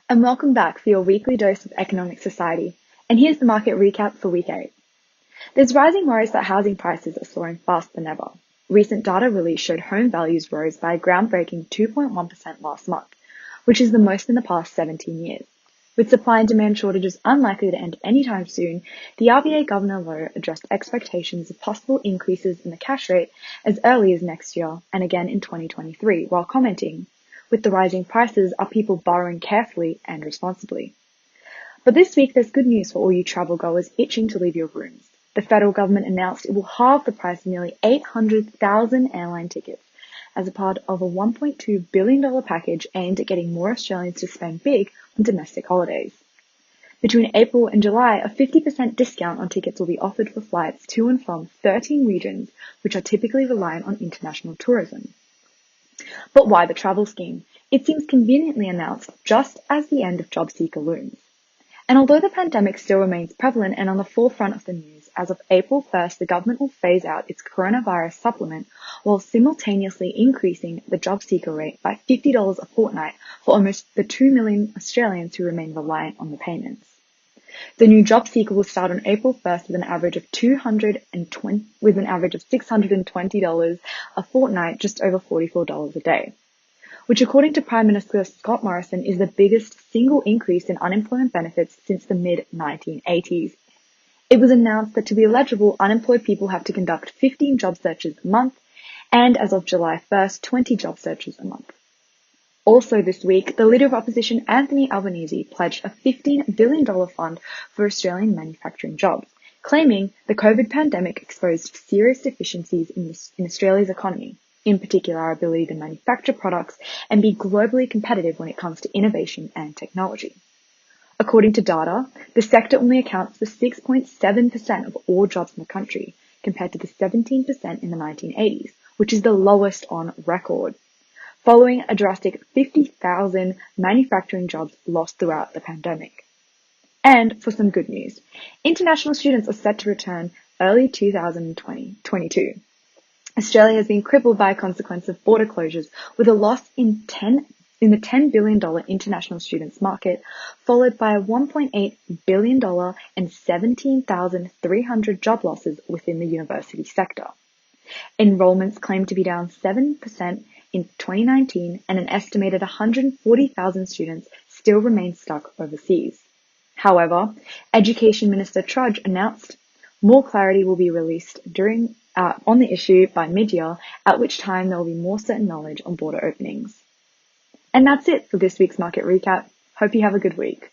And welcome back for your weekly dose of economic society. And here's the market recap for week 8. There's rising worries that housing prices are soaring faster than ever. Recent data release showed home values rose by a groundbreaking 2.1% last month, which is the most in the past 17 years. With supply and demand shortages unlikely to end anytime soon, the RBA Governor Lowe addressed expectations of possible increases in the cash rate as early as next year and again in 2023, while commenting, "With the rising prices, are people borrowing carefully and responsibly?" But this week there's good news for all you travel goers itching to leave your rooms. The federal government announced it will halve the price of nearly 800,000 airline tickets as a part of a $1.2 billion package aimed at getting more Australians to spend big on domestic holidays. Between April and July, a 50% discount on tickets will be offered for flights to and from 13 regions which are typically reliant on international tourism. But why the travel scheme? It seems conveniently announced just as the end of JobSeeker looms. And although the pandemic still remains prevalent and on the forefront of the news, as of April 1st, the government will phase out its coronavirus supplement while simultaneously increasing the JobSeeker rate by $50 a fortnight for almost the 2 million Australians who remain reliant on the payments. The new JobSeeker will start on April 1st with an average of $620 a fortnight, just over $44 a day, which according to Prime Minister Scott Morrison is the biggest single increase in unemployment benefits since the mid-1980s. It was announced that to be eligible, unemployed people have to conduct 15 job searches a month, and as of July 1st, 20 job searches a month. Also this week, the Leader of Opposition Anthony Albanese pledged a $15 billion fund for Australian manufacturing jobs, claiming the COVID pandemic exposed serious deficiencies in Australia's economy, in particular our ability to manufacture products and be globally competitive when it comes to innovation and technology. According to data, the sector only accounts for 6.7% of all jobs in the country, compared to the 17% in the 1980s, which is the lowest on record, following a drastic 50,000 manufacturing jobs lost throughout the pandemic. And for some good news, international students are set to return early 2022. Australia has been crippled by a consequence of border closures, with a loss in the $10 billion international students market, followed by a $1.8 billion and 17,300 job losses within the university sector. Enrollments claim to be down 7% in 2019, and an estimated 140,000 students still remain stuck overseas. However, Education Minister Trudge announced more clarity will be released on the issue by mid-year, at which time there will be more certain knowledge on border openings. And that's it for this week's market recap. Hope you have a good week.